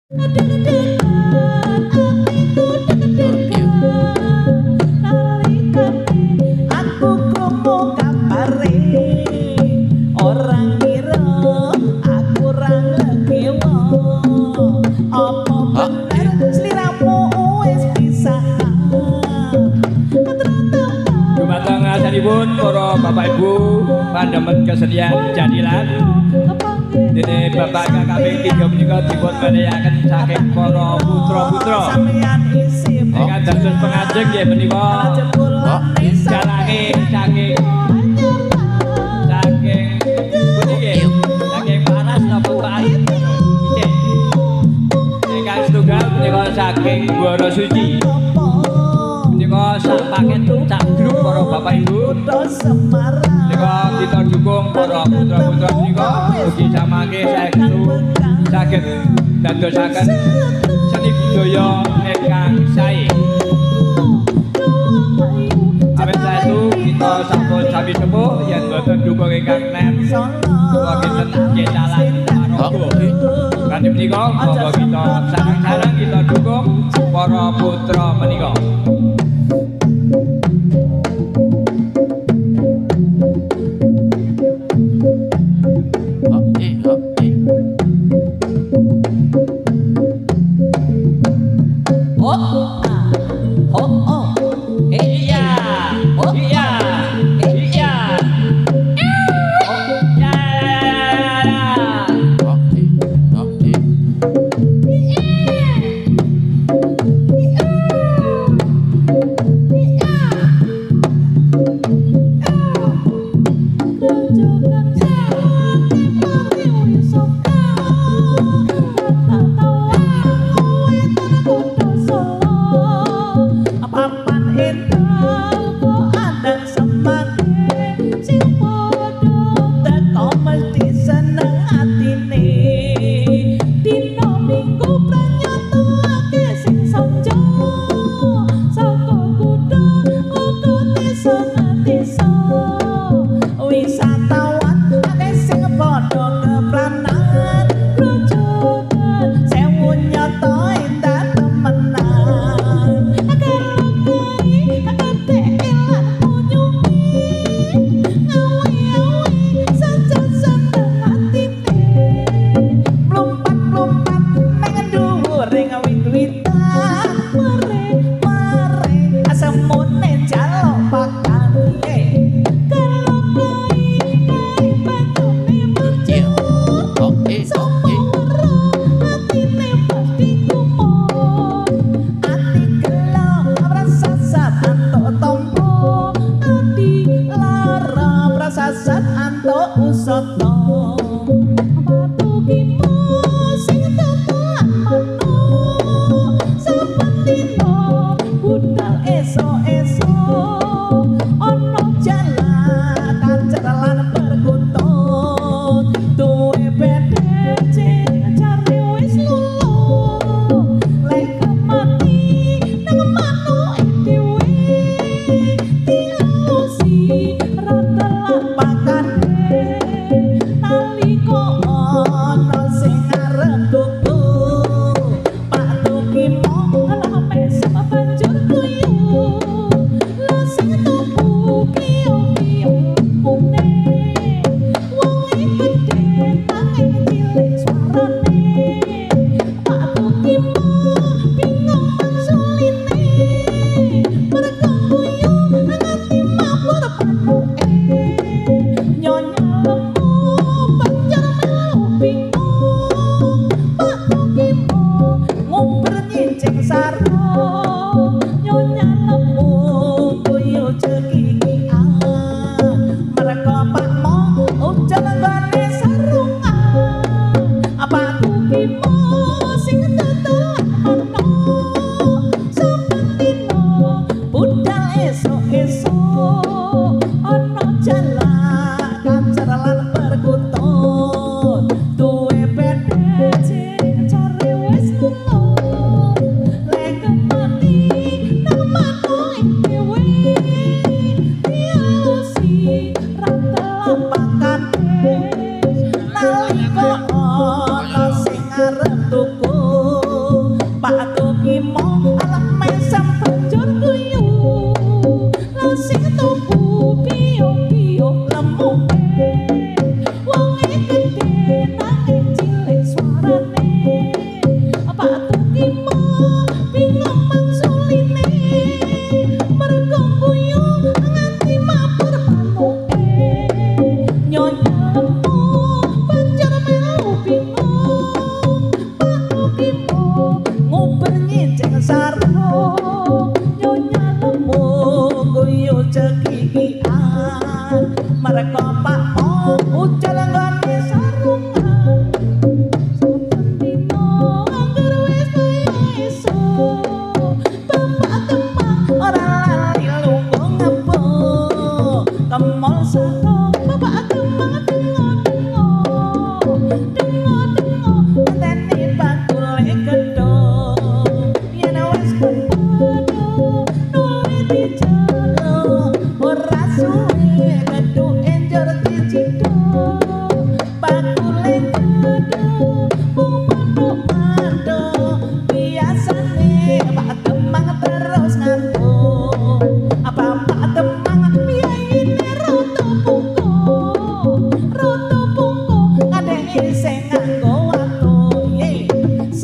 Aku krungu kabare orang kira aku ra ngekewa apa bener sliramu wis pisah. Dumateng asalipun para Bapak Ibu pandhemet kesenian jadilan dene Bapak KKP 3 menika dipun panehaken saking para putra-putra ingkang dados pengajeng nggih menika jalange saking saking paras napa Pak ingkang setunggal menika saking Buara Suci menika sak paket sak grup para Bapak Ibu menika kita dukung para putra-putra menika ugi samangke saged dadosaken seni budaya ingkang sae. Awit saestu kita sampun sami sepuh yen boten dukung ingkang net kula kinten cecalan paraga. Kanthi menika monggo kita sareng-sareng kita dukung para putra menika.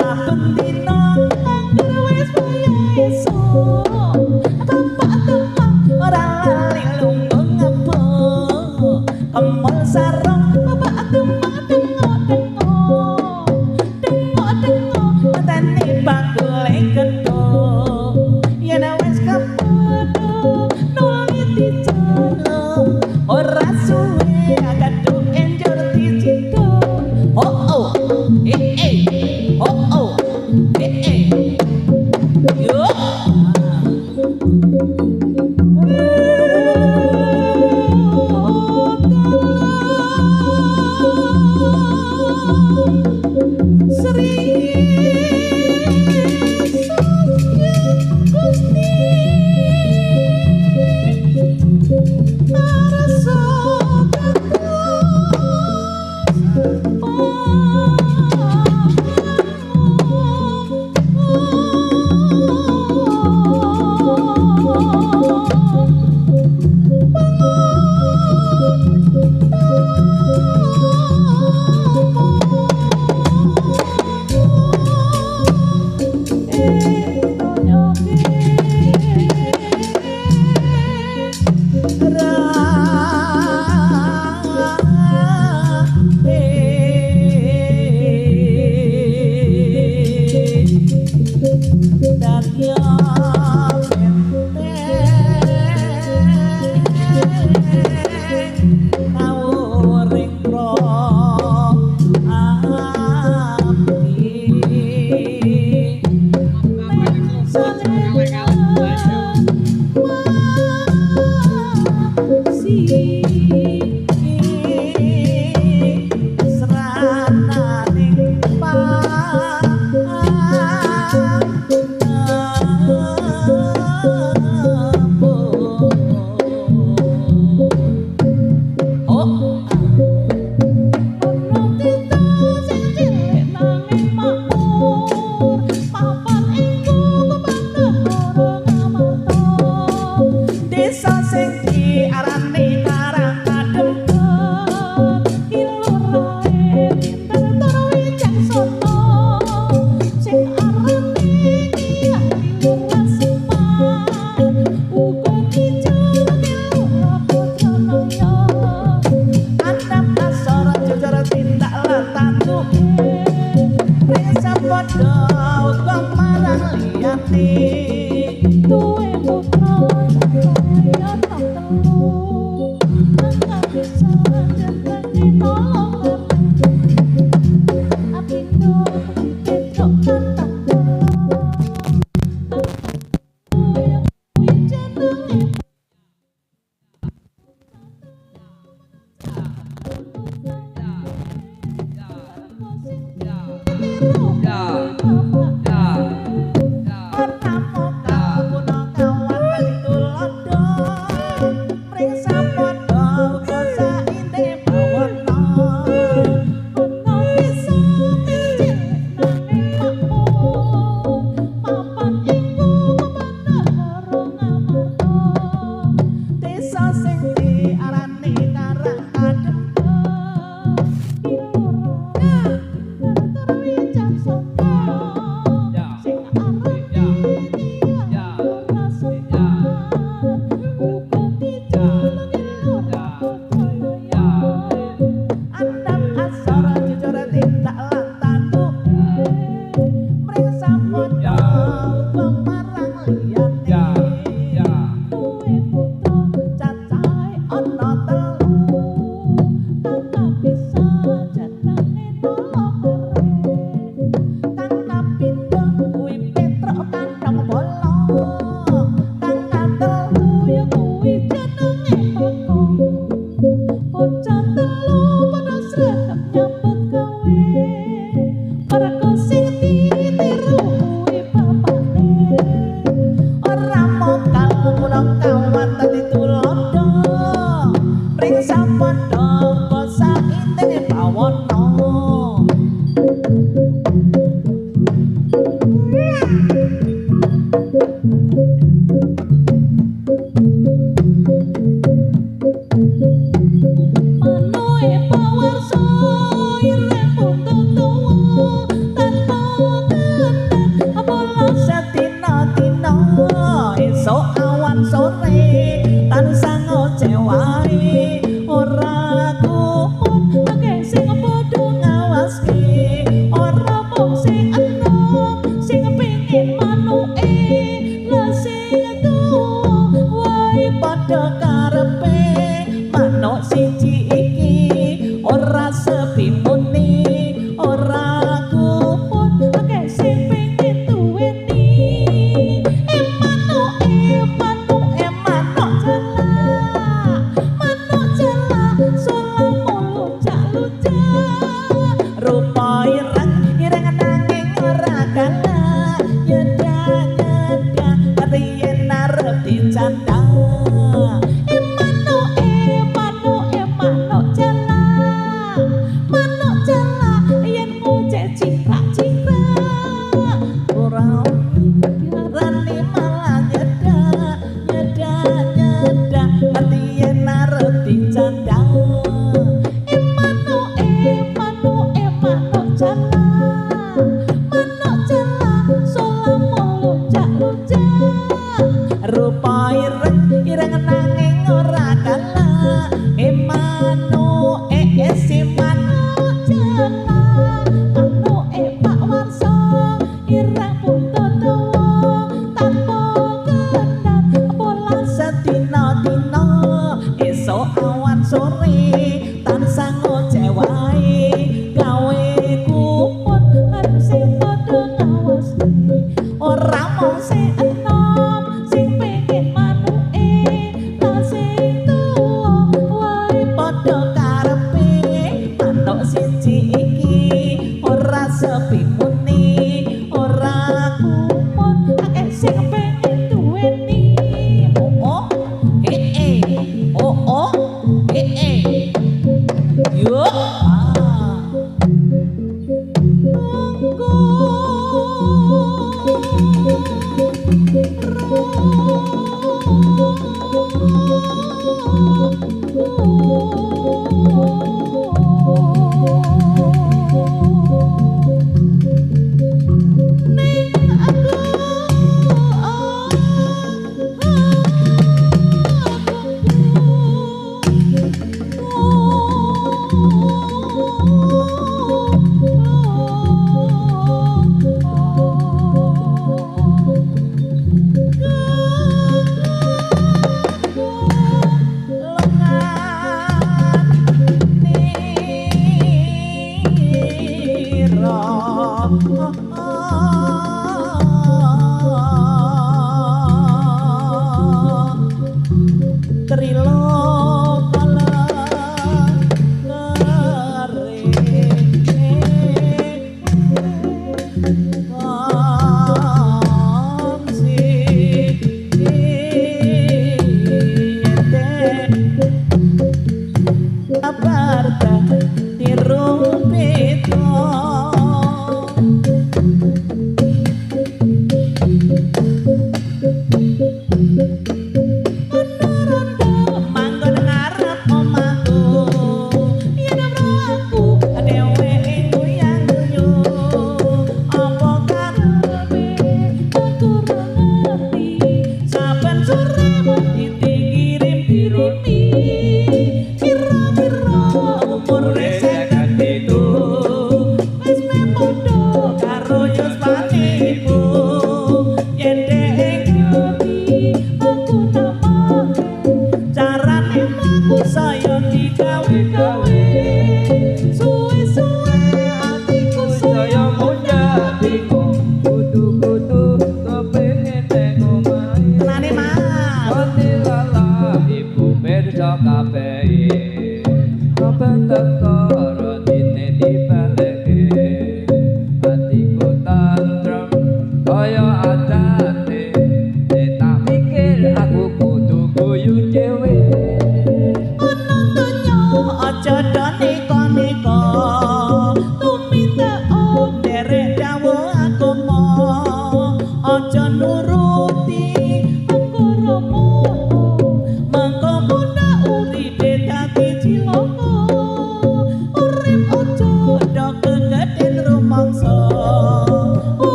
saben dina angger wis kaya esuk bapak temang ora lali lumbung ngebo kemul sarung bapak temang tengok tani bakule gedho yen wis kepedho nuli dijono ora suwe kadhu enjur dicito oh yo Sri sore tansah ngecewae ora kumpul akeh sing padha ngawaske ora mung sing enom sing pengin manuke lha sing tuwa wae padha karepe manuk siji iki ora sepi muni ora kumpul akeh sing pengin duweni manuk rupa ireng ireng nanging ora kalah nyedak-nyedak katiyen arep dicandang manuk jala yen ngoceh cingkrak-cingkrak ora diarani malah nyedak-nyedak katiyen arep dicandang rupa ireng ireng nanging ora kalah manuk si manuk jala manuk Pak Warsa ireng buntut dawa tanpa kendhat pola sedina-dina esuk awan sore tansah ngecewae gawe kumpul arep sing padha ngawaske ora mung sing enom sing pengin manuke lha sing tuwa wae padha karepe manuk siji iki ora sepi muni ora kumpul akeh sing pengin duweni oh yo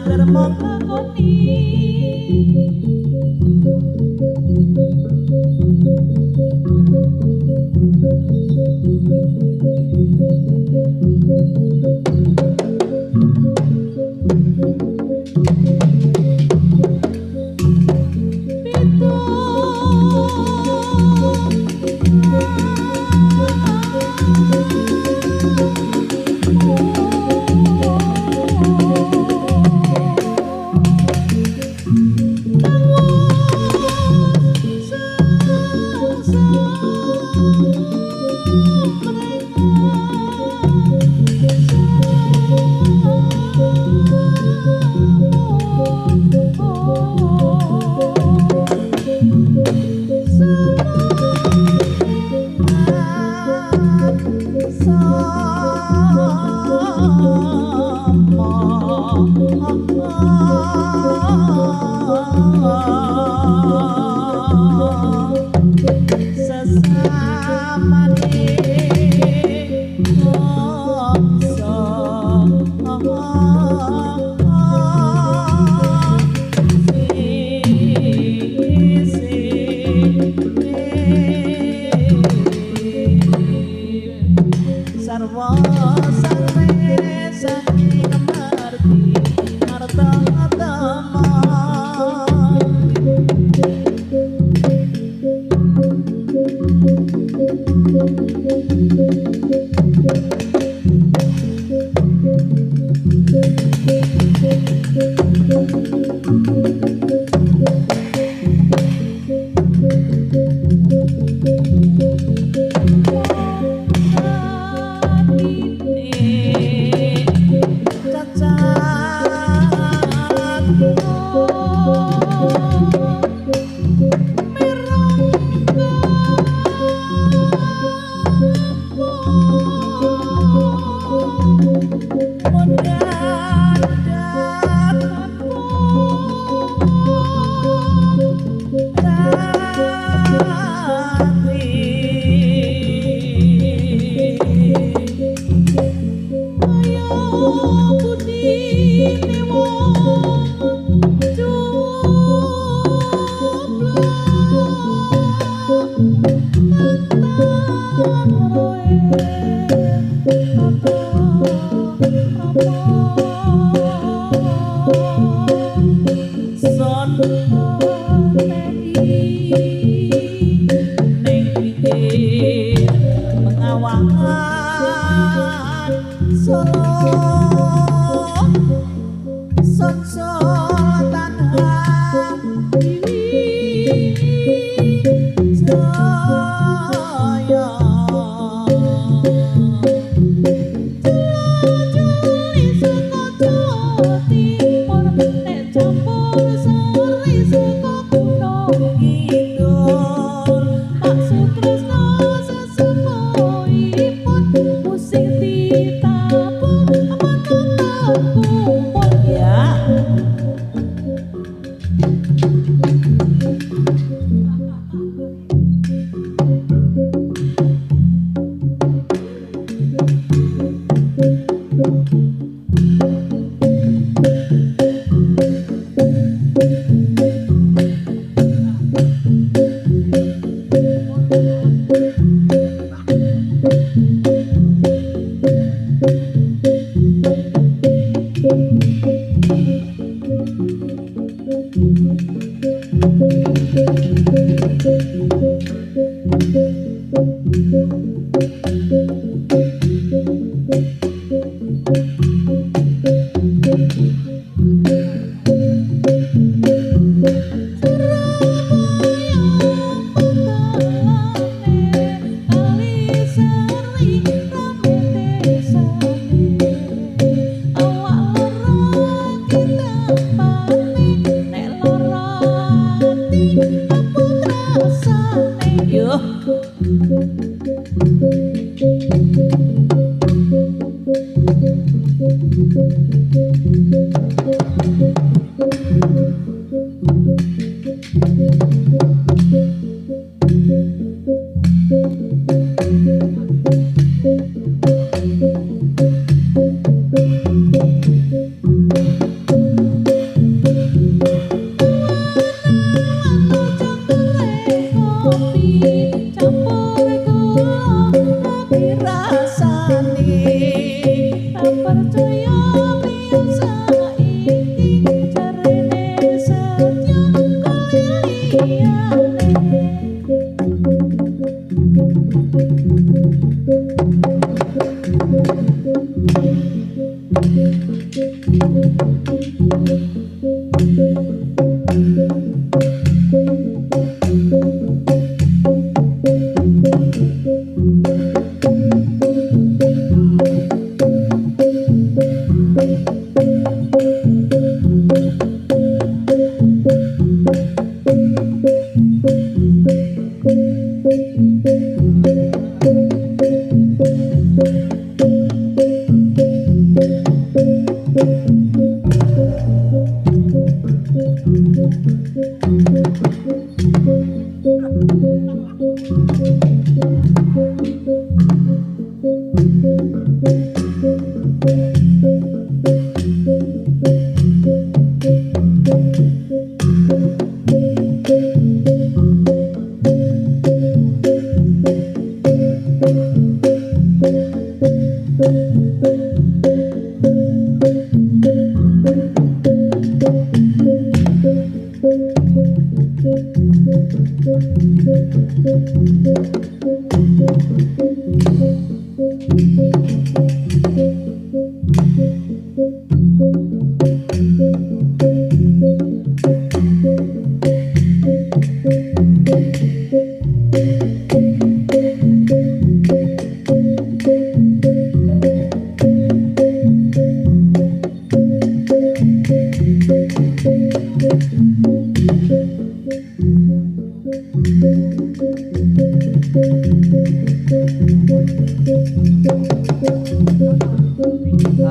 angger mong lakoni sarwa sampe saking marti harta tama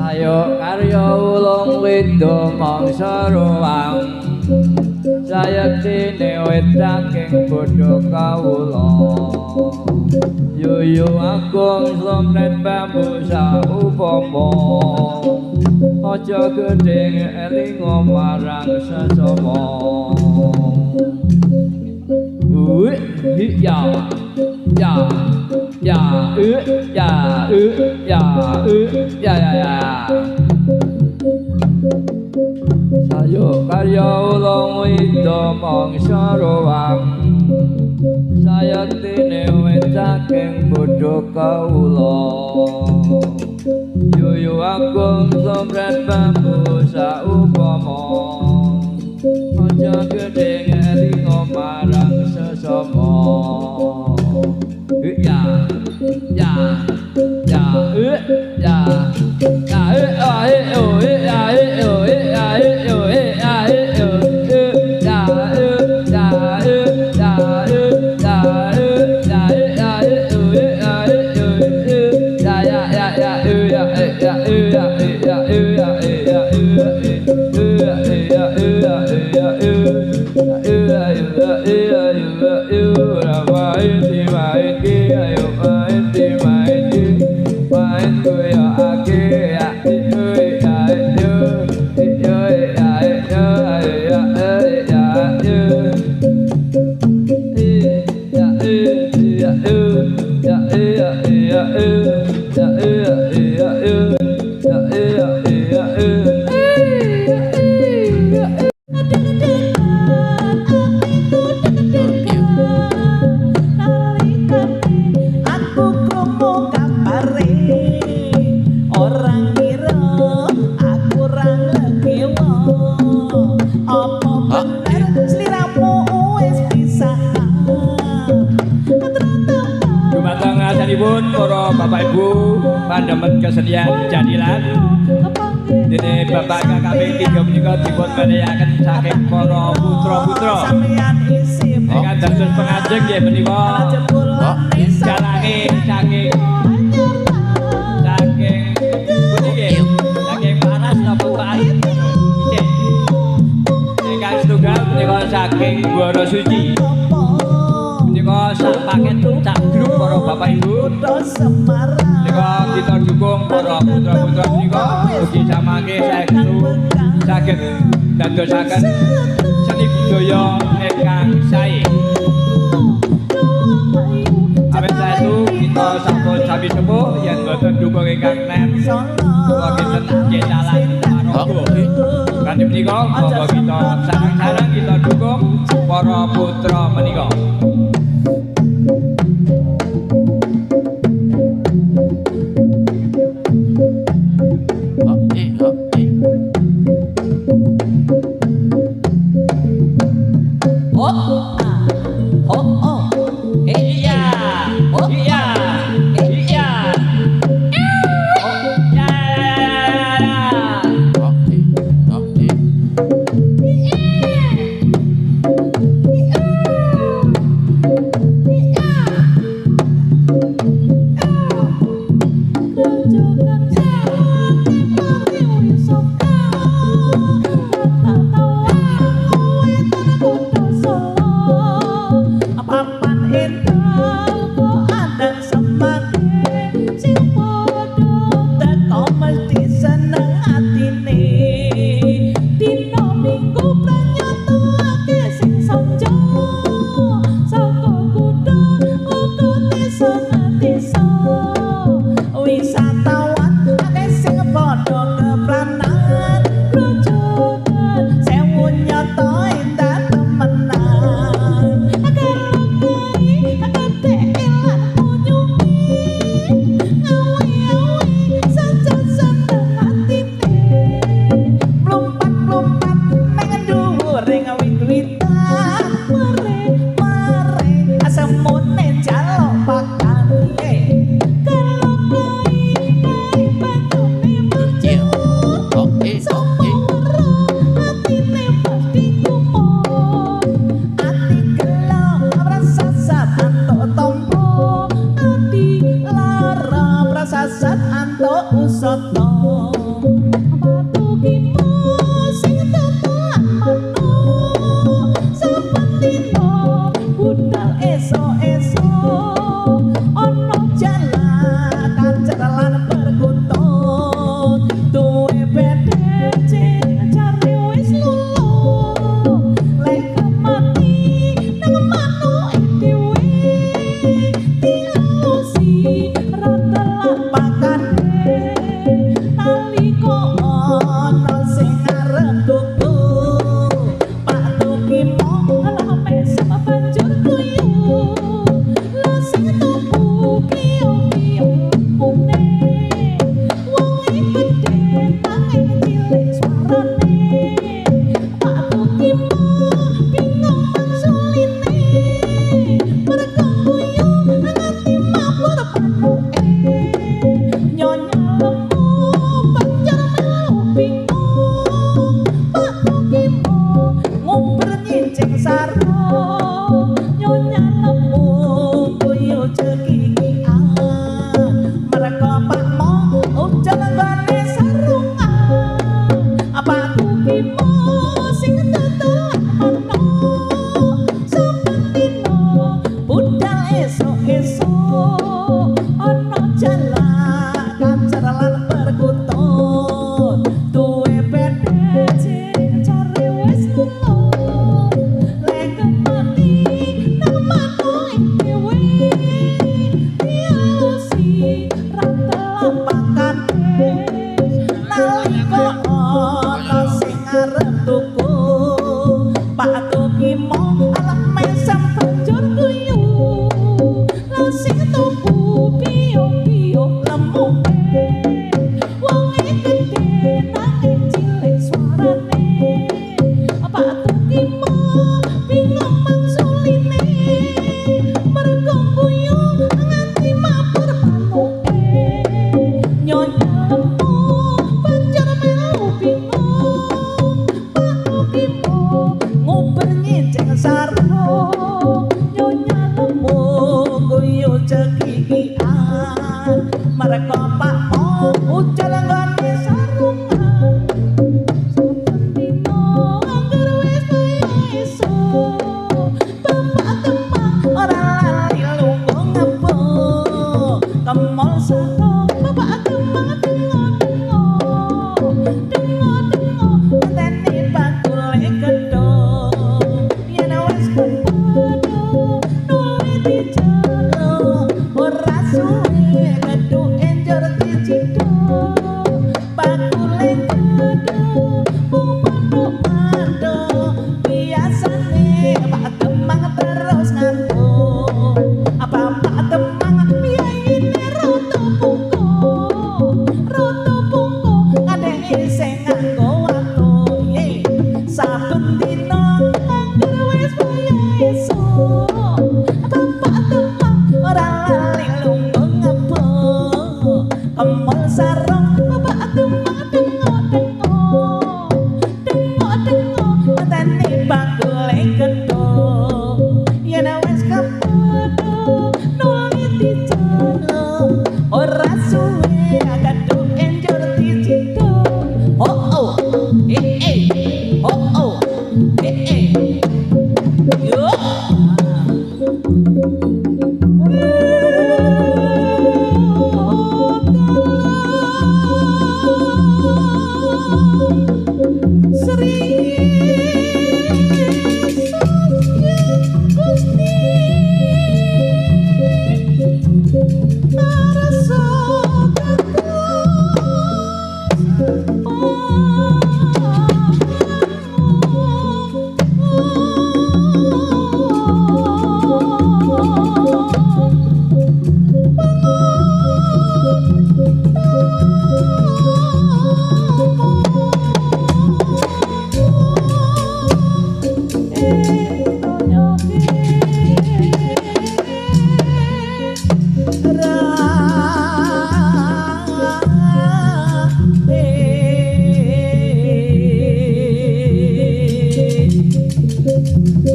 Ayo karya ulung wido mangsa ruang sayektine wit saking bodho kawula yuyu agung slomret bambu saupama aja gedhe elinga marang sesama ya ya ya ya ya ya sayo karya ulung wido mangsa ruang sayektine wit saking bodho kawula yuyu agung slomret bambu saupama aja gedhe elinga marang sesama ya ya ya ya Bapak Ibu pandemen kesediaan jadilan dene Bapak KKP 3 menika dipun menehaken saking para putra-putra ingkang dados pengajeng nggih menika jalange saking pundi nggih saking Paras napa Pak ingkang setunggal menika saking Buara Suci sak paket sak grup para Bapak Ibu nika kita dukung para putra-putra nika ugi samangke saged dadosaken seni budaya ingkang sae. Awit saestu kita sampun sami sepuh yen boten dukung ingkang net kula kinten cecalan paraga. Kanthi menika monggo kita sareng-sareng kita dukung para putra menika.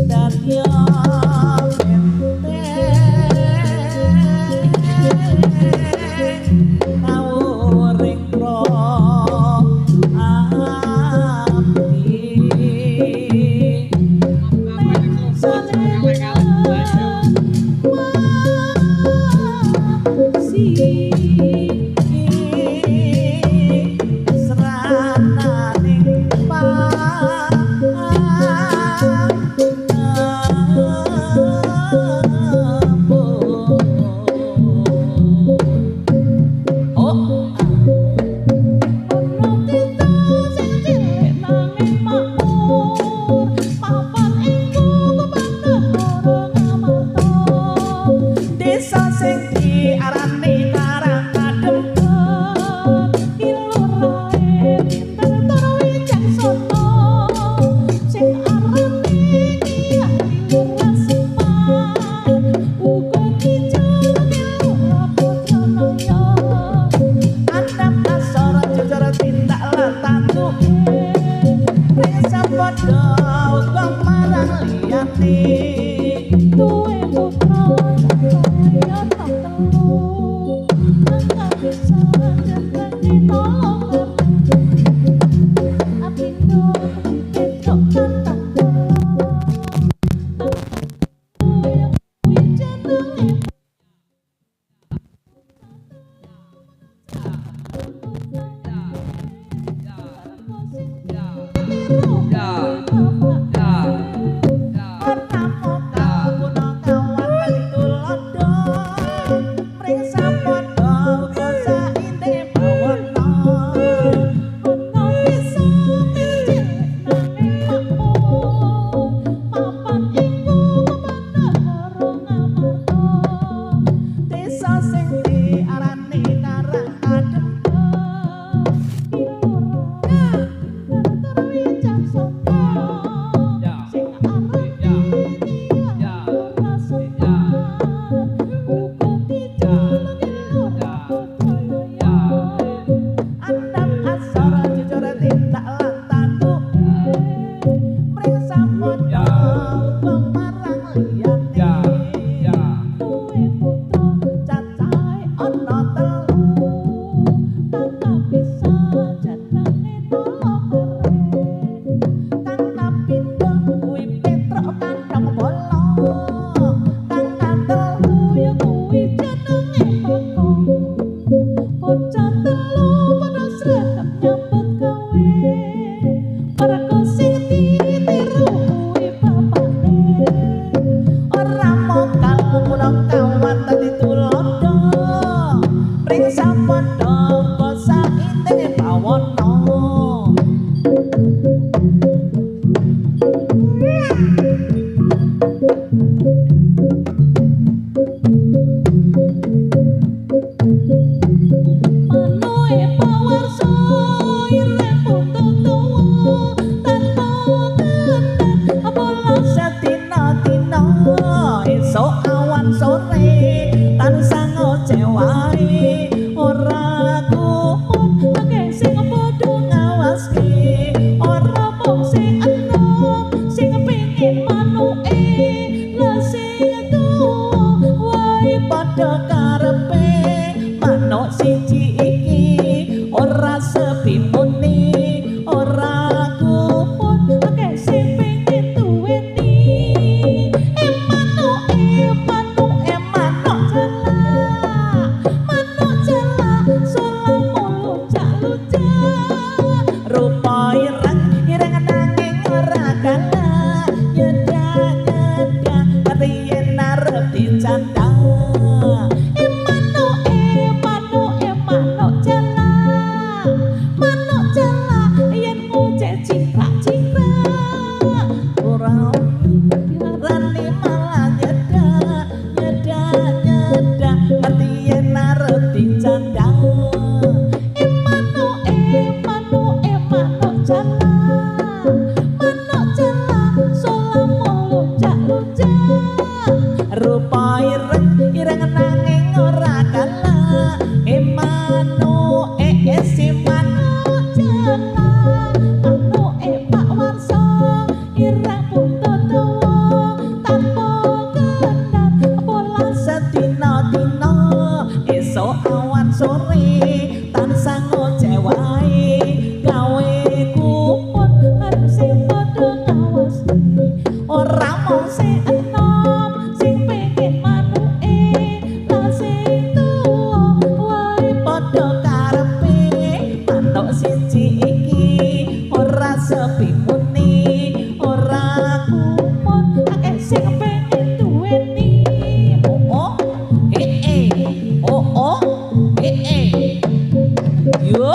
Dadya esok awan sore tansah ngecewae ora kumpul akeh sing padha ngawaske ora mung sing enom sing pengin manuke lha sing tuwa wae padha karepe manuk siji iki ora sepi muni ora kumpul akeh sing pengin duweni manuk jala solamu lucak-lucak rupa ireng nanging ora kalah yedak-yedak yen arep dicanda manuk jala yen ngoceh cingkrak-cingkrak ora diarani malah nyedak yen arep dicanda manuk jala solamu lucak-lucak rupa ireng nanging ora kalah manuk si manuk jala manuk Pak Warsa ireng buntut dawa tanpa kendhat pola sedina-dina esok awan sore tansah ngecewae gawe kumpul arep sing padha ngawasi ora mung sing enom sing pengen manuke lan sing tuwa wae padha karepe manuk siji iki ora sepi muni ora kumpul akeh sing pengen duweni oh yo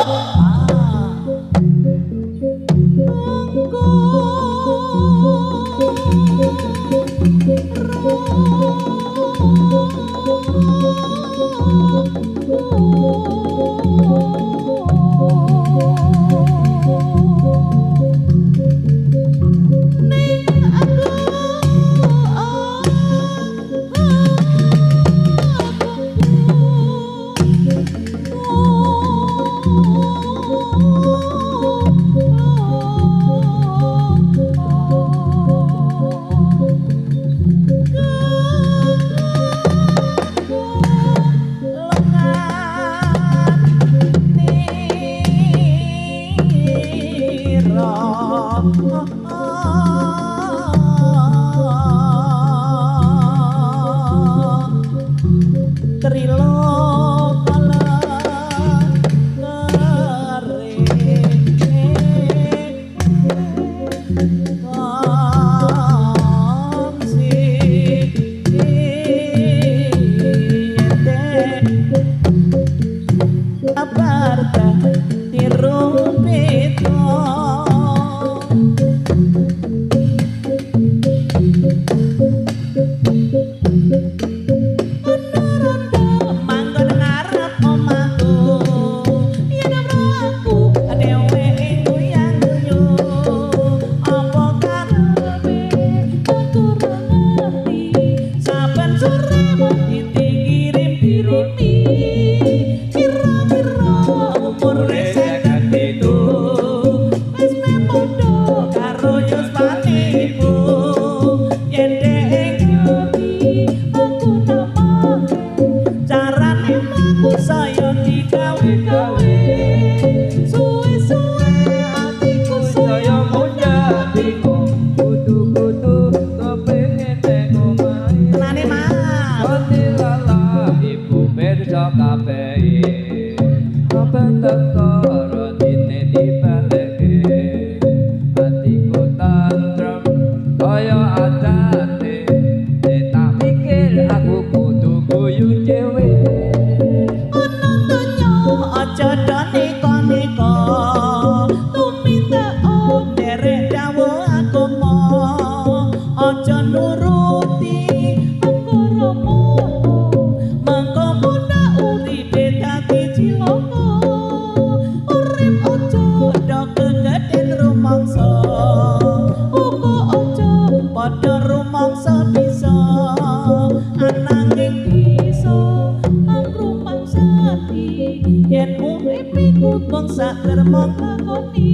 saderma lakoni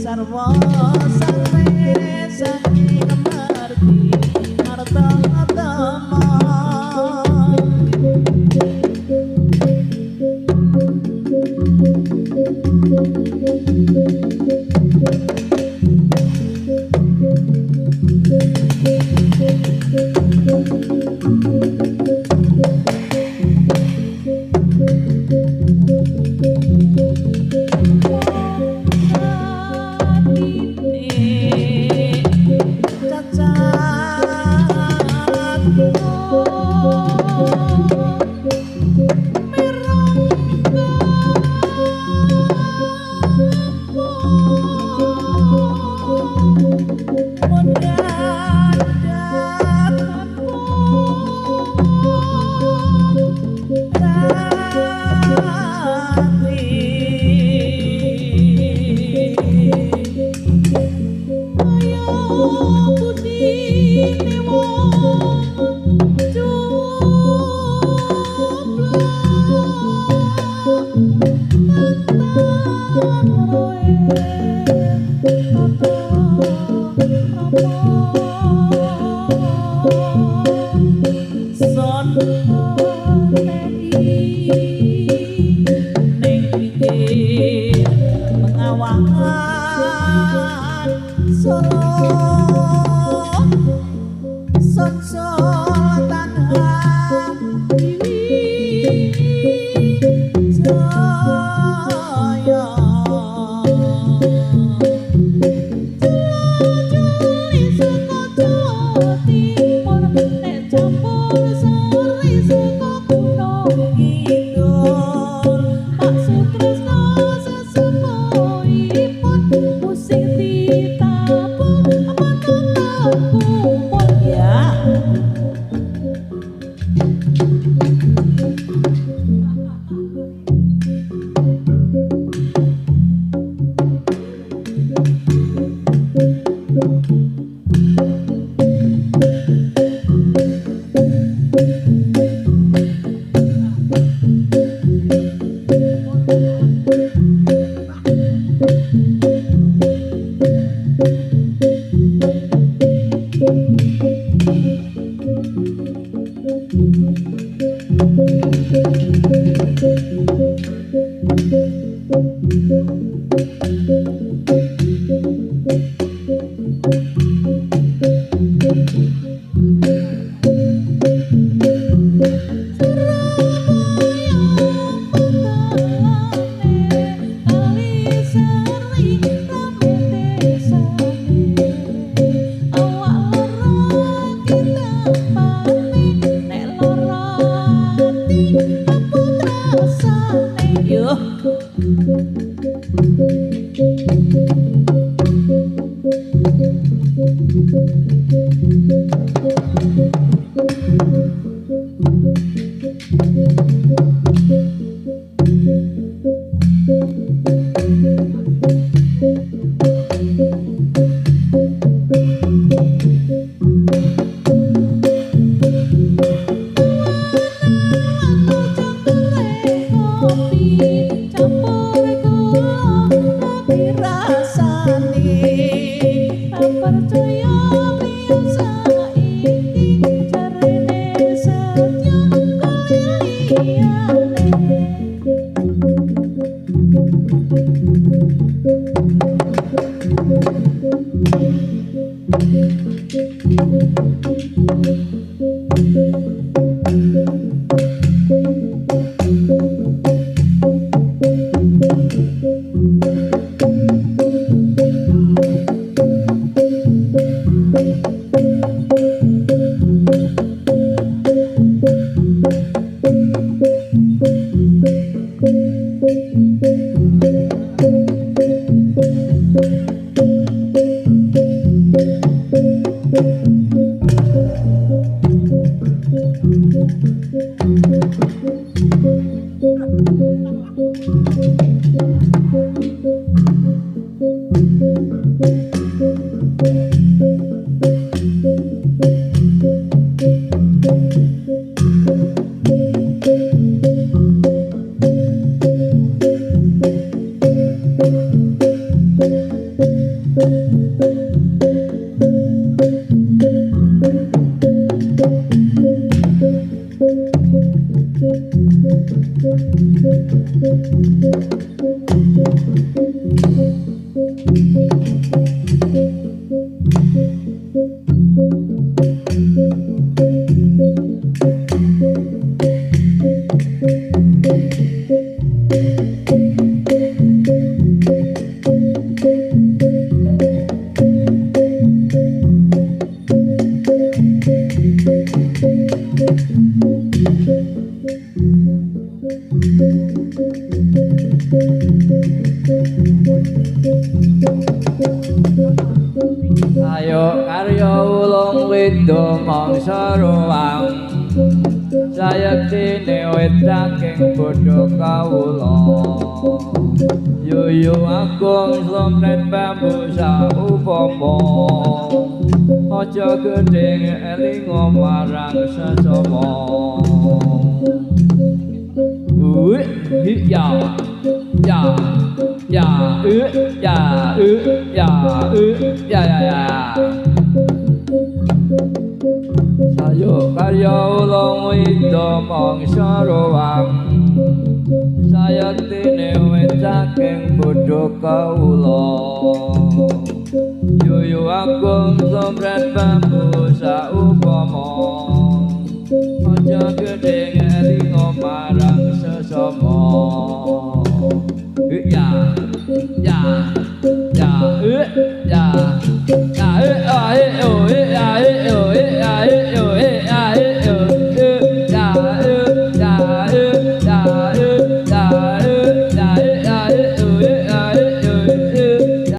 sarwa sarve saking marti arta atama Ayo karya ulung widya mangsa ruwang sayektine wedaking bodho kawula yuyu agung slomret bambu saupama aja gedeng elinga marang sesama ya ya ya ya ya ya ya sayo karya ulung widya mangsa ruwang sayektine wedaking bodho kawula yuyu agung somret bambu saupama aja gedeng elinga marang